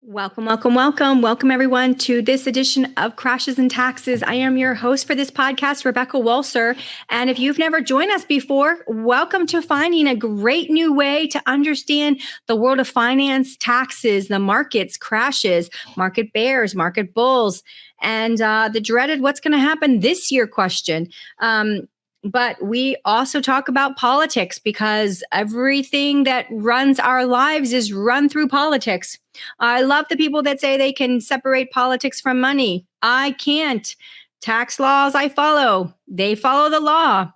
Welcome, welcome, welcome. Welcome, everyone, to this edition of Crashes and Taxes. I am your host for this podcast, Rebecca Walser. And if you've never joined us before, welcome to finding a great new way to understand the world of finance, taxes, the markets, crashes, market bears, market bulls, and the dreaded what's going to happen this year question. But we also talk about politics because everything that runs our lives is run through politics. I love the people that say they can separate politics from money. I can't. Tax laws I follow. They follow the law.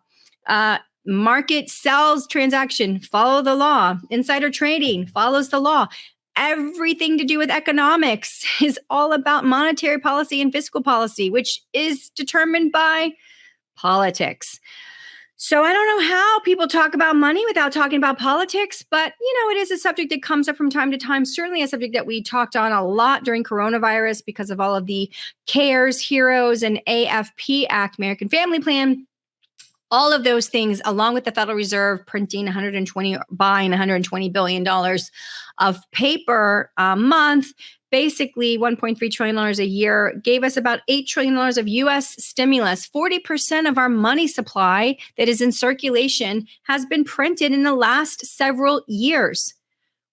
Market sells transaction, follow the law. Insider trading follows the law. Everything to do with economics is all about monetary policy and fiscal policy, which is determined by politics. So I don't know how people talk about money without talking about politics, but it is a subject that comes up from time to time, certainly a subject that we talked on a lot during coronavirus because of all of the CARES, HEROES, and AFP Act, American Family Plan. All of those things, along with the Federal Reserve printing buying $120 billion of paper a month, basically $1.3 trillion a year, gave us about $8 trillion of U.S. stimulus. 40% of our money supply that is in circulation has been printed in the last several years.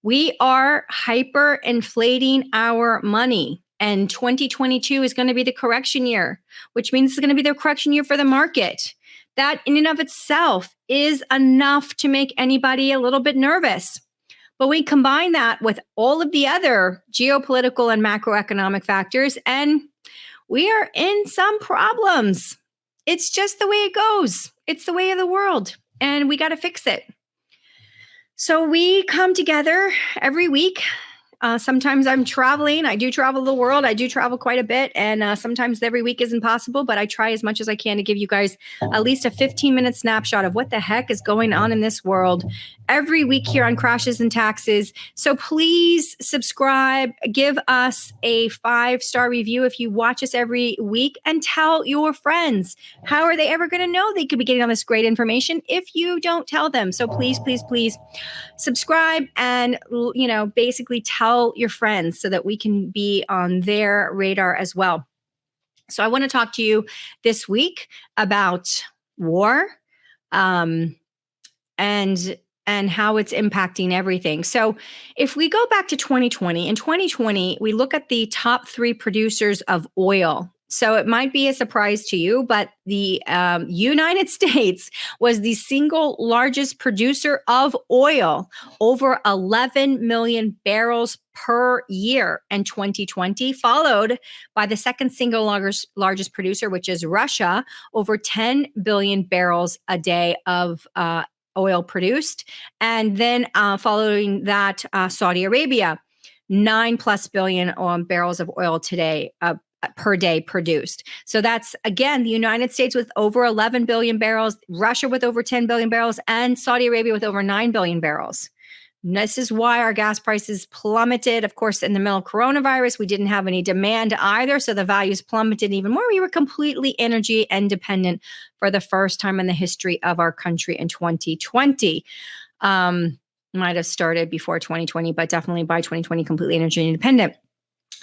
We are hyperinflating our money. And 2022 is going to be the correction year, which means it's going to be the correction year for the market. That in and of itself is enough to make anybody a little bit nervous. But we combine that with all of the other geopolitical and macroeconomic factors, and we are in some problems. It's just the way it goes. It's the way of the world, and we got to fix it. So we come together every week. Sometimes I'm traveling. I do travel the world. I do travel quite a bit. And sometimes every week isn't possible, but I try as much as I can to give you guys at least a 15-minute snapshot of what the heck is going on in this world every week here on Crashes and Taxes. So please subscribe, give us a 5-star review if you watch us every week, and tell your friends. How are they ever going to know they could be getting all this great information if you don't tell them? So please, please, please subscribe and, basically tell your friends so that we can be on their radar as well. So I want to talk to you this week about war, and how it's impacting everything. So if we go back to 2020, in 2020, we look at the top 3 producers of oil. So it might be a surprise to you, but the United States was the single largest producer of oil, over 11 million barrels per year in 2020, followed by the second single largest producer, which is Russia, over 10 billion barrels a day of oil produced. And then following that, Saudi Arabia, 9+ billion barrels of oil today per day produced. So that's, again, the United States with over 11 billion barrels, Russia with over 10 billion barrels, and Saudi Arabia with over 9 billion barrels. And this is why our gas prices plummeted. Of course, in the middle of coronavirus, we didn't have any demand either, so the values plummeted even more. We were completely energy independent for the first time in the history of our country in 2020. Might have started before 2020, but definitely by 2020, completely energy independent.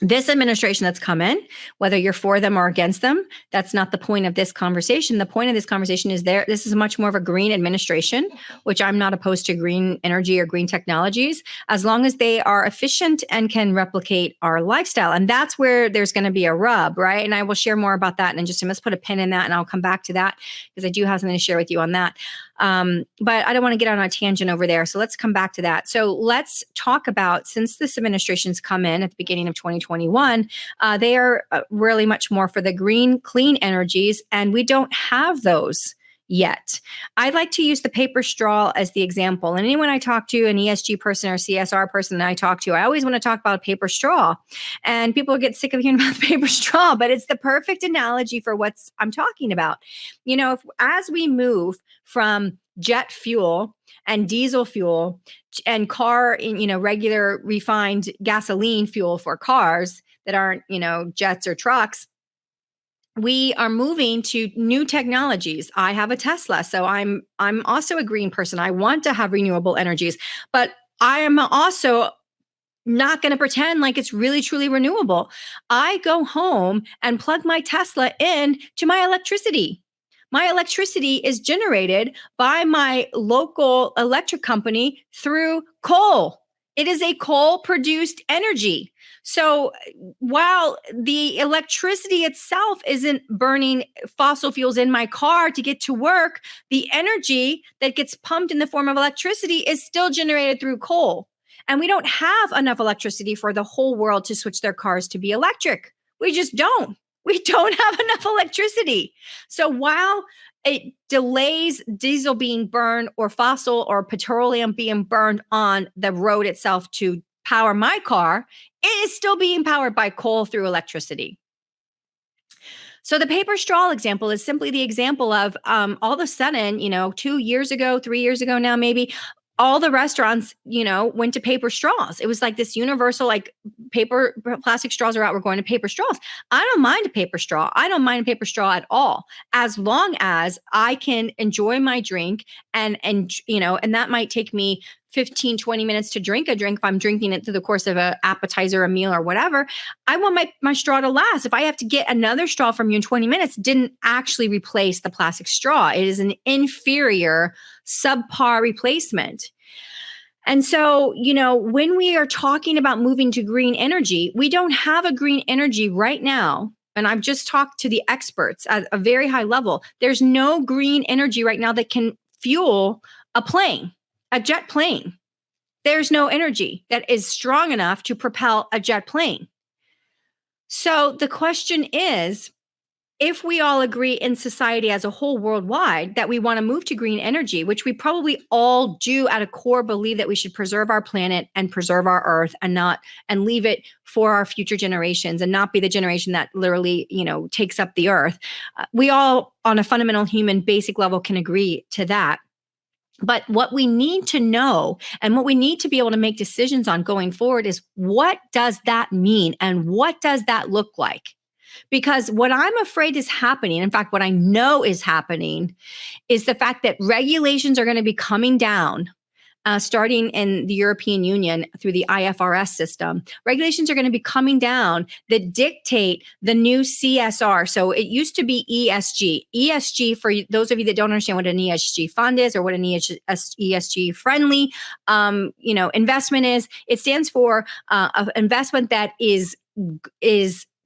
This administration that's come in, whether you're for them or against them, that's not the point of this conversation. The point of this conversation is this is much more of a green administration, which I'm not opposed to green energy or green technologies, as long as they are efficient and can replicate our lifestyle. And that's where there's going to be a rub, right? And I will share more about that in just a minute. Let's put a pin in that, and I'll come back to that because I do have something to share with you on that. But I don't want to get on a tangent over there. So let's come back to that. So let's talk about, since this administration's come in at the beginning of 2021, they are really much more for the green, clean energies, and we don't have those yet. I like to use the paper straw as the example. And anyone I talk to, an ESG person or CSR person that I talk to, I always want to talk about a paper straw. And people get sick of hearing about the paper straw, but it's the perfect analogy for what I'm talking about. As we move from jet fuel and diesel fuel and regular refined gasoline fuel for cars that aren't, jets or trucks, we are moving to new technologies. I have a Tesla, so I'm also a green person. I want to have renewable energies, but I am also not going to pretend like it's really truly renewable. I go home and plug my Tesla in to my electricity. My electricity is generated by my local electric company through coal. It is a coal produced energy. So while the electricity itself isn't burning fossil fuels in my car to get to work, the energy that gets pumped in the form of electricity is still generated through coal. And we don't have enough electricity for the whole world to switch their cars to be electric. We just don't. We don't have enough electricity. So while it delays diesel being burned or fossil or petroleum being burned on the road itself to power my car, it is still being powered by coal through electricity. So the paper straw example is simply the example of all of a sudden, 2 years ago, 3 years ago now, maybe all the restaurants, went to paper straws. It was like this universal, like plastic straws are out. We're going to paper straws. I don't mind a paper straw. I don't mind a paper straw at all, as long as I can enjoy my drink and that might take me 15, 20 minutes to drink a drink if I'm drinking it through the course of an appetizer, a meal, or whatever. I want my straw to last. If I have to get another straw from you in 20 minutes, didn't actually replace the plastic straw. It is an inferior, subpar replacement. And so, when we are talking about moving to green energy, we don't have a green energy right now. And I've just talked to the experts at a very high level. There's no green energy right now that can fuel a plane. A jet plane. There's no energy that is strong enough to propel a jet plane. So the question is, if we all agree in society as a whole worldwide that we want to move to green energy, which we probably all do at a core believe that we should preserve our planet and preserve our earth and leave it for our future generations and not be the generation that literally, takes up the earth. We all on a fundamental human basic level can agree to that. But what we need to know and what we need to be able to make decisions on going forward is, what does that mean and what does that look like? Because what I'm afraid is happening, in fact, what I know is happening, is the fact that regulations are going to be coming down. Starting in the European Union through the IFRS system, regulations are going to be coming down that dictate the new CSR. So it used to be ESG. ESG, for those of you that don't understand what an ESG fund is or what an ESG friendly, investment is, it stands for an investment that is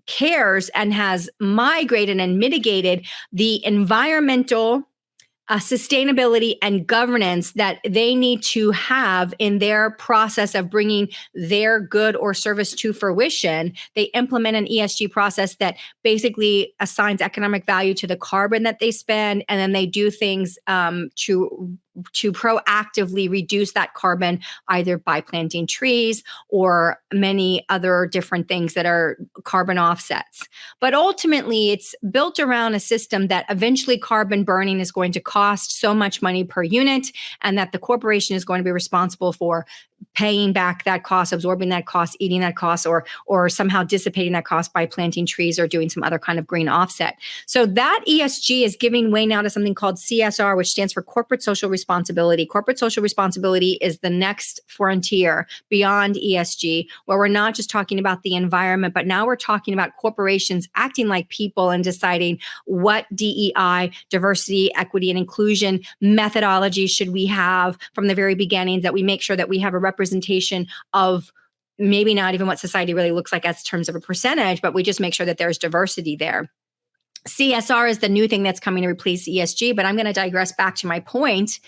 cares and has migrated and mitigated the environmental sustainability and governance that they need to have in their process of bringing their good or service to fruition. They implement an ESG process that basically assigns economic value to the carbon that they spend, and then they do things to proactively reduce that carbon, either by planting trees or many other different things that are carbon offsets. But ultimately, it's built around a system that eventually carbon burning is going to cost so much money per unit, and that the corporation is going to be responsible for paying back that cost, absorbing that cost, eating that cost, or somehow dissipating that cost by planting trees or doing some other kind of green offset. So that ESG is giving way now to something called CSR, which stands for corporate social responsibility. Corporate social responsibility is the next frontier beyond ESG, where we're not just talking about the environment, but now we're talking about corporations acting like people and deciding what DEI, diversity, equity, and inclusion methodology should we have from the very beginning, that we make sure that we have a representation of maybe not even what society really looks like as terms of a percentage, but we just make sure that there's diversity there. CSR is the new thing that's coming to replace ESG, but I'm going to digress back to my point.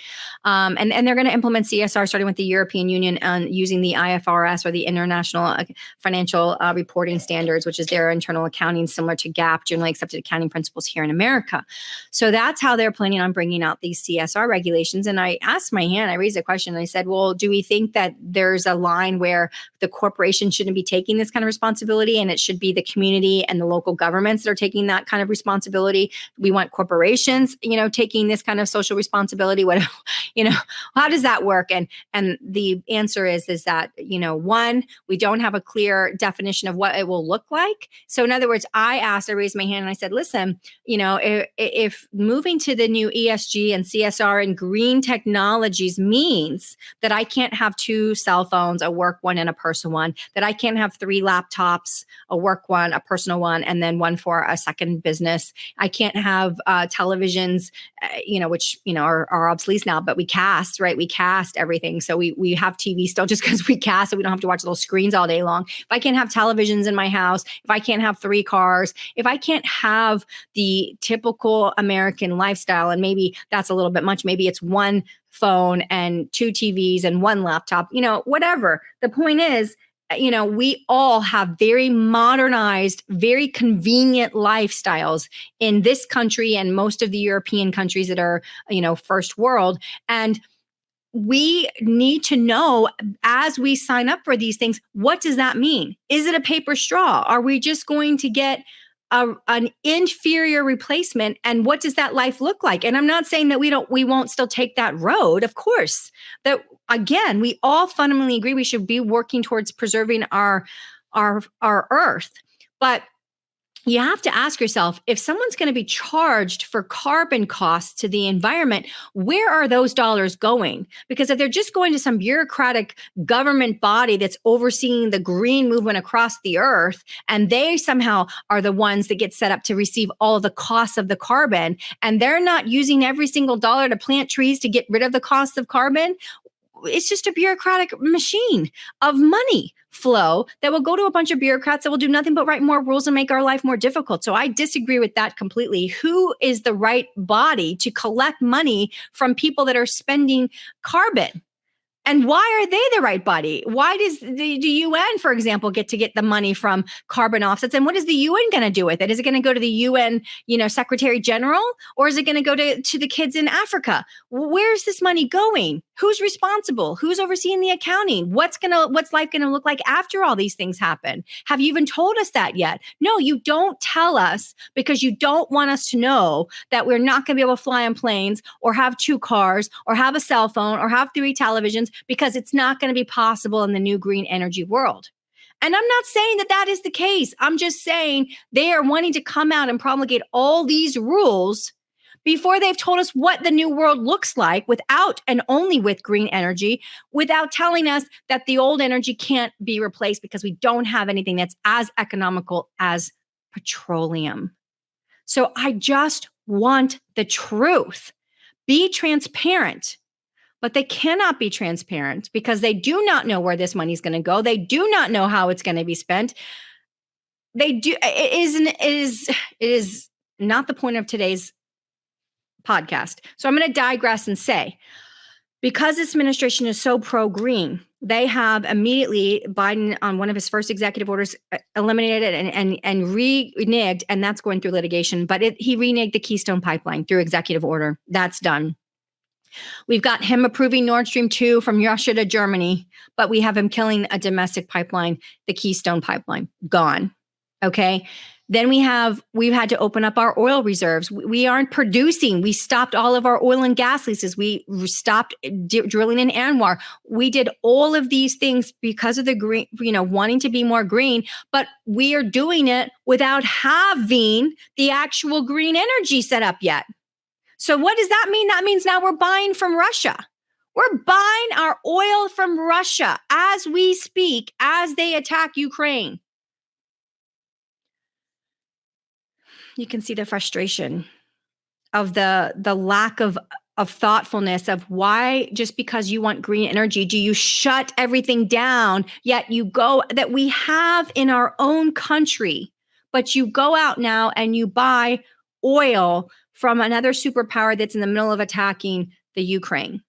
And they're going to implement CSR starting with the European Union and using the IFRS, or the International Financial Reporting Standards, which is their internal accounting, similar to GAAP, generally accepted accounting principles here in America. So that's how they're planning on bringing out these CSR regulations. And I raised a question, and I said, well, do we think that there's a line where the corporation shouldn't be taking this kind of responsibility, and it should be the community and the local governments that are taking that kind of responsibility? responsibility. We want corporations, taking this kind of social responsibility. What, how does that work? And the answer is that, one, we don't have a clear definition of what it will look like. So in other words, I raised my hand and I said, listen, if moving to the new ESG and CSR and green technologies means that I can't have two cell phones, a work one and a personal one, that I can't have three laptops, a work one, a personal one, and then one for a second business. I can't have televisions, which, are obsolete now, but we cast, right? We cast everything. So we have TV still just because we cast, so we don't have to watch little screens all day long. If I can't have televisions in my house, if I can't have 3 cars, if I can't have the typical American lifestyle, and maybe that's a little bit much, maybe it's 1 phone and 2 TVs and 1 laptop, whatever. The point is, we all have very modernized, very convenient lifestyles in this country and most of the European countries that are, first world. And we need to know, as we sign up for these things, what does that mean? Is it a paper straw? Are we just going to get an inferior replacement? And what does that life look like? And I'm not saying that we won't still take that road. Of course, that again, we all fundamentally agree we should be working towards preserving our earth. But you have to ask yourself, if someone's going to be charged for carbon costs to the environment, where are those dollars going? Because if they're just going to some bureaucratic government body that's overseeing the green movement across the earth, and they somehow are the ones that get set up to receive all of the costs of the carbon, and they're not using every single dollar to plant trees to get rid of the costs of carbon, it's just a bureaucratic machine of money flow that will go to a bunch of bureaucrats that will do nothing but write more rules and make our life more difficult. So I disagree with that completely. Who is the right body to collect money from people that are spending carbon? And why are they the right body? Why does the UN, for example, get the money from carbon offsets? And what is the UN going to do with it? Is it going to go to the UN, Secretary General, or is it going to go to the kids in Africa? Where's this money going? Who's responsible? Who's overseeing the accounting? What's life going to look like after all these things happen? Have you even told us that yet? No, you don't tell us because you don't want us to know that we're not going to be able to fly on planes or have 2 cars or have a cell phone or have 3 televisions, because it's not going to be possible in the new green energy world. And I'm not saying that is the case. I'm just saying they are wanting to come out and promulgate all these rules before they've told us what the new world looks like without and only with green energy, without telling us that the old energy can't be replaced because we don't have anything that's as economical as petroleum. So I just want the truth. Be transparent. But they cannot be transparent because they do not know where this money is going to go. They do not know how it's going to be spent. It is not the point of today's podcast. So I'm going to digress and say, because this administration is so pro-green, they have immediately, Biden on one of his first executive orders, eliminated it and reneged, and that's going through litigation, but he reneged the Keystone Pipeline through executive order. That's done. We've got him approving Nord Stream 2 from Russia to Germany, but we have him killing a domestic pipeline, the Keystone Pipeline, gone. Okay. Then we've had to open up our oil reserves. We aren't producing. We stopped all of our oil and gas leases. We stopped drilling in Anwar. We did all of these things because of the green, wanting to be more green, but we are doing it without having the actual green energy set up yet. So what does that mean? That means now we're buying from Russia. We're buying our oil from Russia as we speak, as they attack Ukraine. You can see the frustration of the lack of thoughtfulness of why, just because you want green energy, do you shut everything down, yet you go that we have in our own country, but you go out now and you buy oil from another superpower that's in the middle of attacking the Ukraine.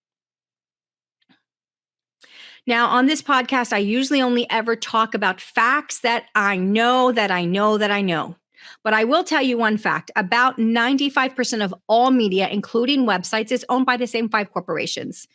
Now, on this podcast, I usually only ever talk about facts that I know. But I will tell you one fact. About 95% of all media, including websites, is owned by the same 5 corporations.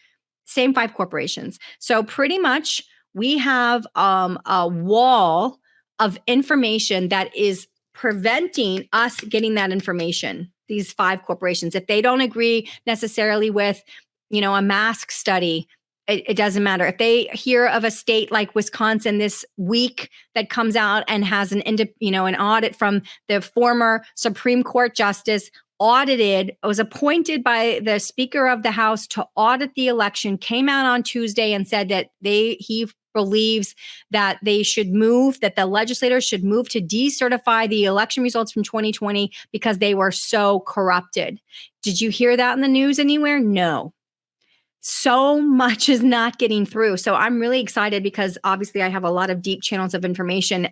So pretty much we have a wall of information that is preventing us getting that information. These 5 corporations, if they don't agree necessarily with, a mask study, it doesn't matter. If they hear of a state like Wisconsin this week that comes out and has an audit from the former Supreme Court justice, was appointed by the Speaker of the House to audit the election, came out on Tuesday and said that he believes that that the legislators should move to decertify the election results from 2020 because they were so corrupted. Did you hear that in the news anywhere? No. So much is not getting through. So I'm really excited because obviously I have a lot of deep channels of information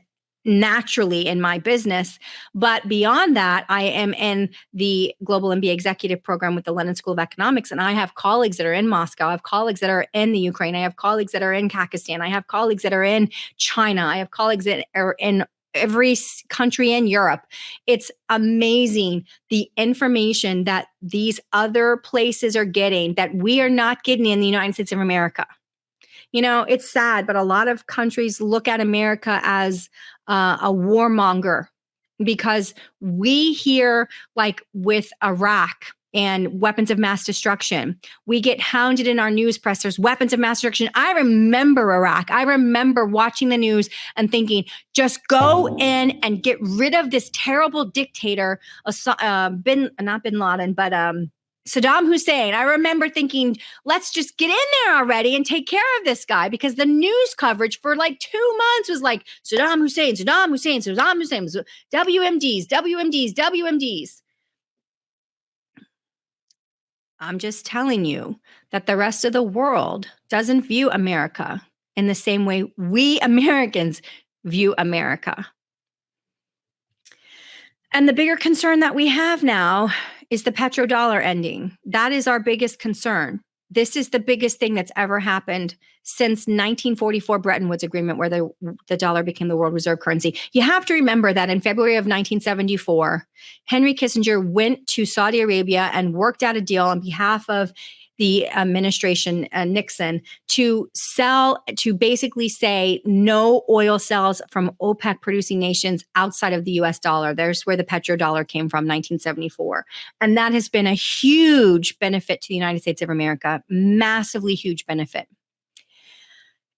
naturally in my business. But beyond that, I am in the Global MBA Executive Program with the London School of Economics. And I have colleagues that are in Moscow. I have colleagues that are in the Ukraine. I have colleagues that are in Pakistan. I have colleagues that are in China. I have colleagues that are in every country in Europe. It's amazing the information that these other places are getting that we are not getting in the United States of America. It's sad, but a lot of countries look at America as a warmonger because we hear, like with Iraq and weapons of mass destruction, we get hounded in our news press. There's weapons of mass destruction. I remember Iraq. I remember watching the news and thinking, just go in and get rid of this terrible dictator, not Bin Laden, but Saddam Hussein. I remember thinking, let's just get in there already and take care of this guy, because the news coverage for like 2 months was like Saddam Hussein, Saddam Hussein, Saddam Hussein, WMDs, WMDs, WMDs. I'm just telling you that the rest of the world doesn't view America in the same way we Americans view America. And the bigger concern that we have now is the petrodollar ending. That is our biggest concern. This is the biggest thing that's ever happened since 1944 Bretton Woods Agreement, where the dollar became the world reserve currency. You have to remember that in February of 1974, Henry Kissinger went to Saudi Arabia and worked out a deal on behalf of the administration, Nixon, to basically say no oil sales from OPEC producing nations outside of the US dollar. There's where the petrodollar came from, 1974. And that has been a huge benefit to the United States of America, massively huge benefit.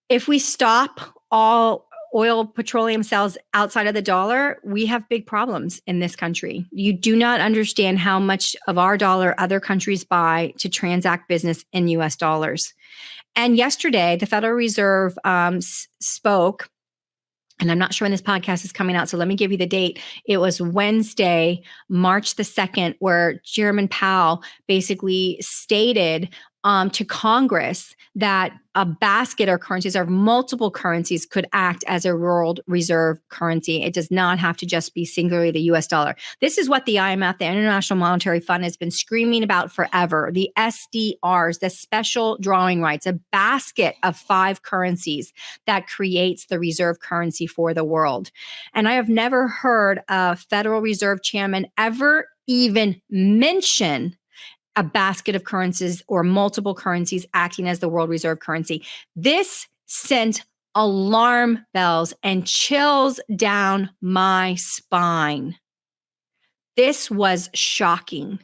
If we stop all oil, petroleum sales outside of the dollar, we have big problems in this country. You do not understand how much of our dollar other countries buy to transact business in US dollars. And yesterday, the Federal Reserve spoke, and I'm not sure when this podcast is coming out, so let me give you the date. It was Wednesday, March the 2nd, where Chairman Powell basically stated to Congress that a basket of currencies or multiple currencies could act as a world reserve currency. It does not have to just be singularly the US dollar. This is what the IMF, the International Monetary Fund, has been screaming about forever. The SDRs, the special drawing rights, a basket of 5 currencies that creates the reserve currency for the world. And I have never heard a Federal Reserve chairman ever even mention a basket of currencies or multiple currencies acting as the world reserve currency. This sent alarm bells and chills down my spine. This was shocking,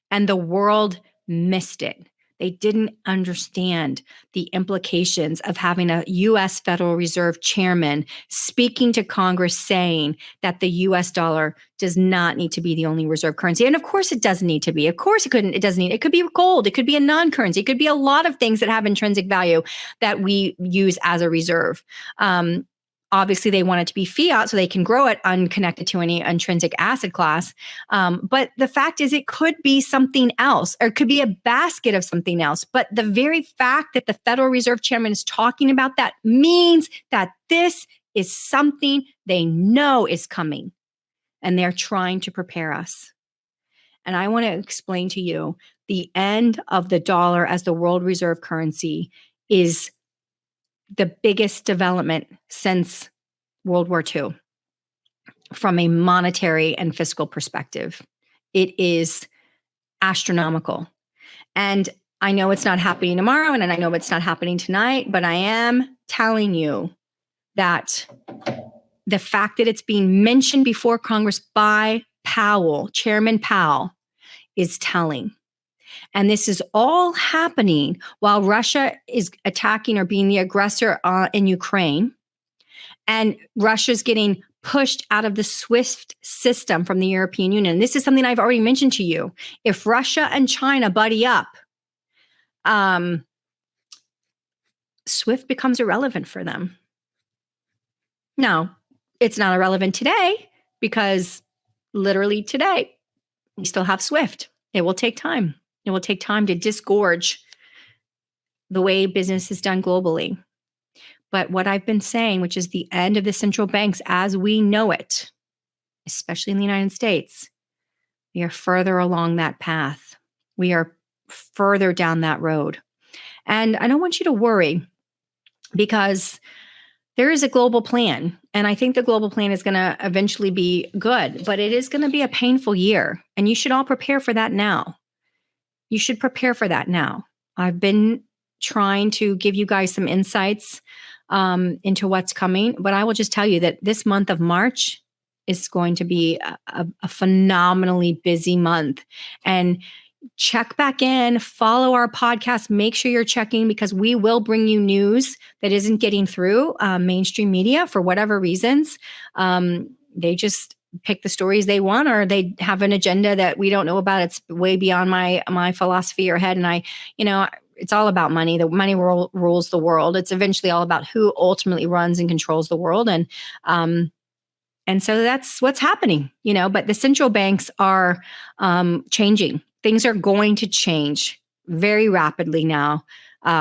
and the world missed it. They didn't understand the implications of having a U.S. Federal Reserve chairman speaking to Congress saying that the U.S. dollar does not need to be the only reserve currency. And of course it doesn't need to be. Of course it doesn't need. It could be gold. It could be a non-currency. It could be a lot of things that have intrinsic value that we use as a reserve. Obviously, they want it to be fiat so they can grow it unconnected to any intrinsic asset class. But the fact is, it could be something else, or it could be a basket of something else. But the very fact that the Federal Reserve Chairman is talking about that means that this is something they know is coming, and they're trying to prepare us. And I want to explain to you, the end of the dollar as the world reserve currency is the biggest development since World War II from a monetary and fiscal perspective. It is astronomical. And I know it's not happening tomorrow, and I know it's not happening tonight, but I am telling you that the fact that it's being mentioned before Congress by Powell, Chairman Powell, is telling. And this is all happening while Russia is attacking or being the aggressor in Ukraine. And Russia's getting pushed out of the SWIFT system from the European Union. This is something I've already mentioned to you. If Russia and China buddy up, SWIFT becomes irrelevant for them. Now, it's not irrelevant today because literally today, we still have SWIFT. It will take time. It will take time to disgorge the way business is done globally. But what I've been saying, which is the end of the central banks as we know it, especially in the United States, we are further along that path. We are further down that road. And I don't want you to worry because there is a global plan. And I think the global plan is going to eventually be good, but it is going to be a painful year. And you should all prepare for that now. You should prepare for that now. I've been trying to give you guys some insights into what's coming, but I will just tell you that this month of March is going to be a phenomenally busy month. And check back in, follow our podcast, make sure you're checking because we will bring you news that isn't getting through mainstream media for whatever reasons. They just pick the stories they want, or they have an agenda that we don't know about. It's way beyond my philosophy or head. And it's all about money. The money rules the world. It's eventually all about who ultimately runs and controls the world. And so that's what's happening, but the central banks are changing. Things are going to change very rapidly now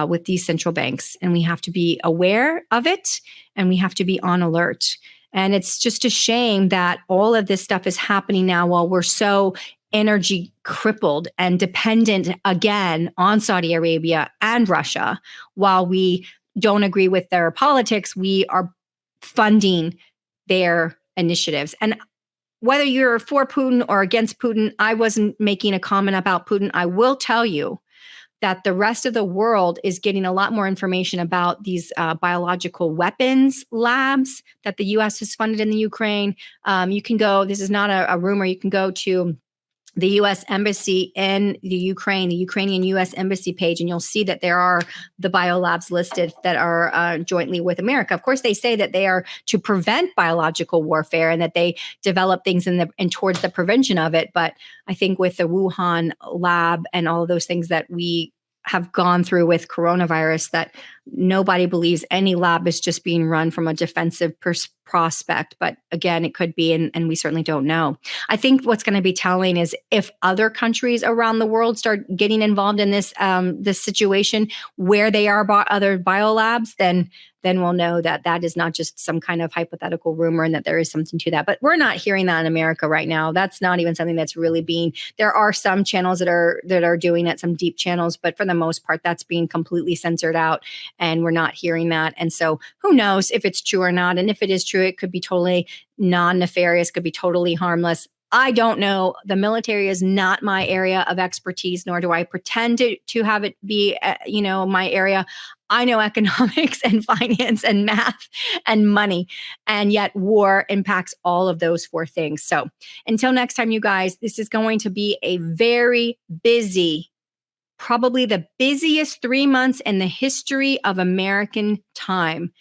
with these central banks. And we have to be aware of it and we have to be on alert. And it's just a shame that all of this stuff is happening now while we're so energy crippled and dependent again on Saudi Arabia and Russia. While we don't agree with their politics, we are funding their initiatives. And whether you're for Putin or against Putin, I wasn't making a comment about Putin. I will tell you that the rest of the world is getting a lot more information about these biological weapons labs that the U.S. has funded in the Ukraine. You can go, this is not a rumor, you can go to the U.S. Embassy in the Ukrainian U.S. Embassy page, and you'll see that there are the biolabs listed that are jointly with America. Of course, they say that they are to prevent biological warfare and that they develop things and towards the prevention of it. But I think with the Wuhan lab and all of those things that we have gone through with coronavirus, that nobody believes any lab is just being run from a defensive prospect. But again, it could be, and we certainly don't know. I think what's going to be telling is if other countries around the world start getting involved in this situation where they are other biolabs, then we'll know that that is not just some kind of hypothetical rumor and that there is something to that. But we're not hearing that in America right now. That's not even something that's really being, there are some channels that are doing it, some deep channels, but for the most part, that's being completely censored out and we're not hearing that. And so who knows if it's true or not? And if it is true, it could be totally non-nefarious, could be totally harmless. I don't know. The military is not my area of expertise, nor do I pretend to have it be, my area. I know economics and finance and math and money, and yet war impacts all of those four things. So until next time, you guys, this is going to be a very busy, probably the busiest 3 months in the history of American time.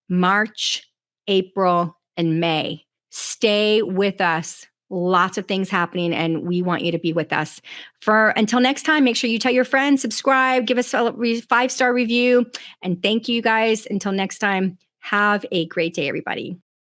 March, April, and May. Stay with us. Lots of things happening, and we want you to be with us. Until next time, make sure you tell your friends, subscribe, give us a 5-star review, and thank you guys. Until next time, have a great day, everybody.